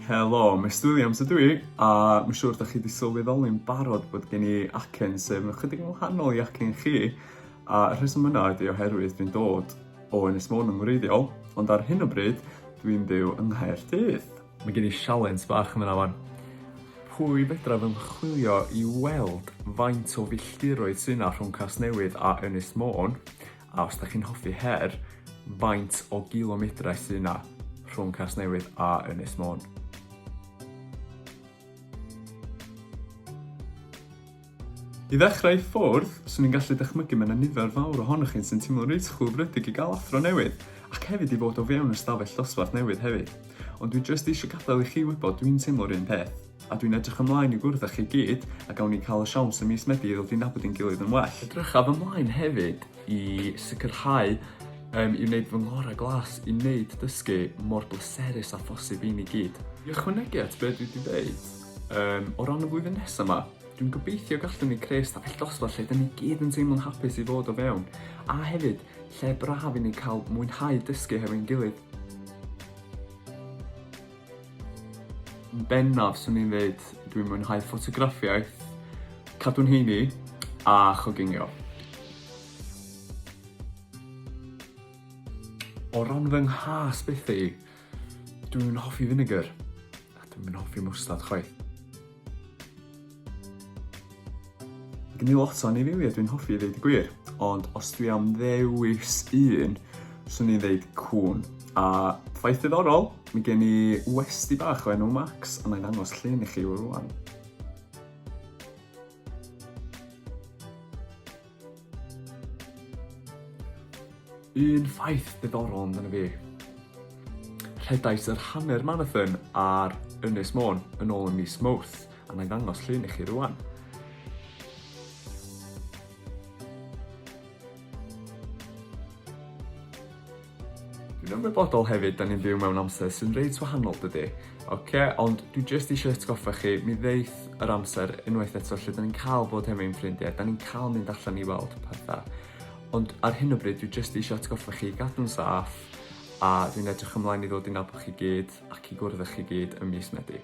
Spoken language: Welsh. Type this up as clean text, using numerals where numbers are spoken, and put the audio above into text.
Helo, Mr Williams ydw i, a mae'n siŵr da chi wedi sylweddoli'n barod bod gen i acen sef yn chydig yn wahanol i acen chi, a y rheswm yna ydy oherwydd dwi'n dod o Ynys Môn yn wreiddiol, ond ar hyn o bryd dwi'n byw yng Nghaerdydd. Mae gen i sialens bach yma wan. Pwy fedraf yn chwilio i weld faint o filltiroedd sy'n yna rhwng Casnewydd a Ynys Môn, a os da chi'n hoffi her, faint o gilomedrau sy'n yna rhwng Casnewydd a Ynys Môn. I ddechrau ffwrdd, swn i'n gallu dychmygu mewn nifer fawr ohonoch chi'n sy'n teimlo reit chwilfrydig i gael athro newydd, ac hefyd i fod o fewn ystafell dosbarth newydd hefyd. Ond dwi jyst eisiau gadael i chi wybod dwi'n teimlo'r un peth, a dwi'n edrych ymlaen i gwrdd â chi gyd a gawn ni cael y siawns ym mis Medi i ddod i nabod ein gilydd yn well. Edrychaf ymlaen hefyd i sicrhau i wneud fy ngorau glas i wneud dysgu mor bleserus a phosib i ni gyd. I ychwanegu at be dwi wedi dweud, o ran y flwyddyn nesaf yma, dwi'n gobeithio gallwn ni creu stafell dosbarth lle dyn ni gyd yn teimlo'n hapus i fod o fewn, a hefyd lle braf i ni cael mwynhau dysgu hefo'n gilydd. Yn bennaf, swn i'n dweud, dwi'n mwynhau ffotograffiaeth, cadw'n heini a choginio. O ran fy nghas bethau, dwi'n hoffi vinegar, a dwi'n hoffi mwstad chwaith. Gen i lot o anifeiliaid dwi'n hoffi i ddeud y gwir, ond os dwi am ddewis un, swn i'n ddeud cŵn. A ffaith diddorol, mae gen i westy bach o enw Max, a mae'n dangos llun i chi o rwan. Un ffaith diddorol amdano fi. Rhedais yr hanner marathon ar Ynys Môn yn ôl ym mis Mawrth, a mae'n dangos llun i chi rwan. Dwi'n ymwybodol hefyd da ni'n byw mewn amser sy'n reit wahanol dydy. Ond dwi jyst eisiau atgoffa chi, mi ddeith yr amser unwaith eto lle da ni'n cael bod hefo'n ffrindiau, da ni'n cael mynd allan i weld pethau. Ond ar hyn o bryd dwi jyst eisiau atgoffa chi gadw'n saff, a dwi'n edrych ymlaen i ddod i nabod chi gyd ac i gwrdd â chi gyd ym mis Medi.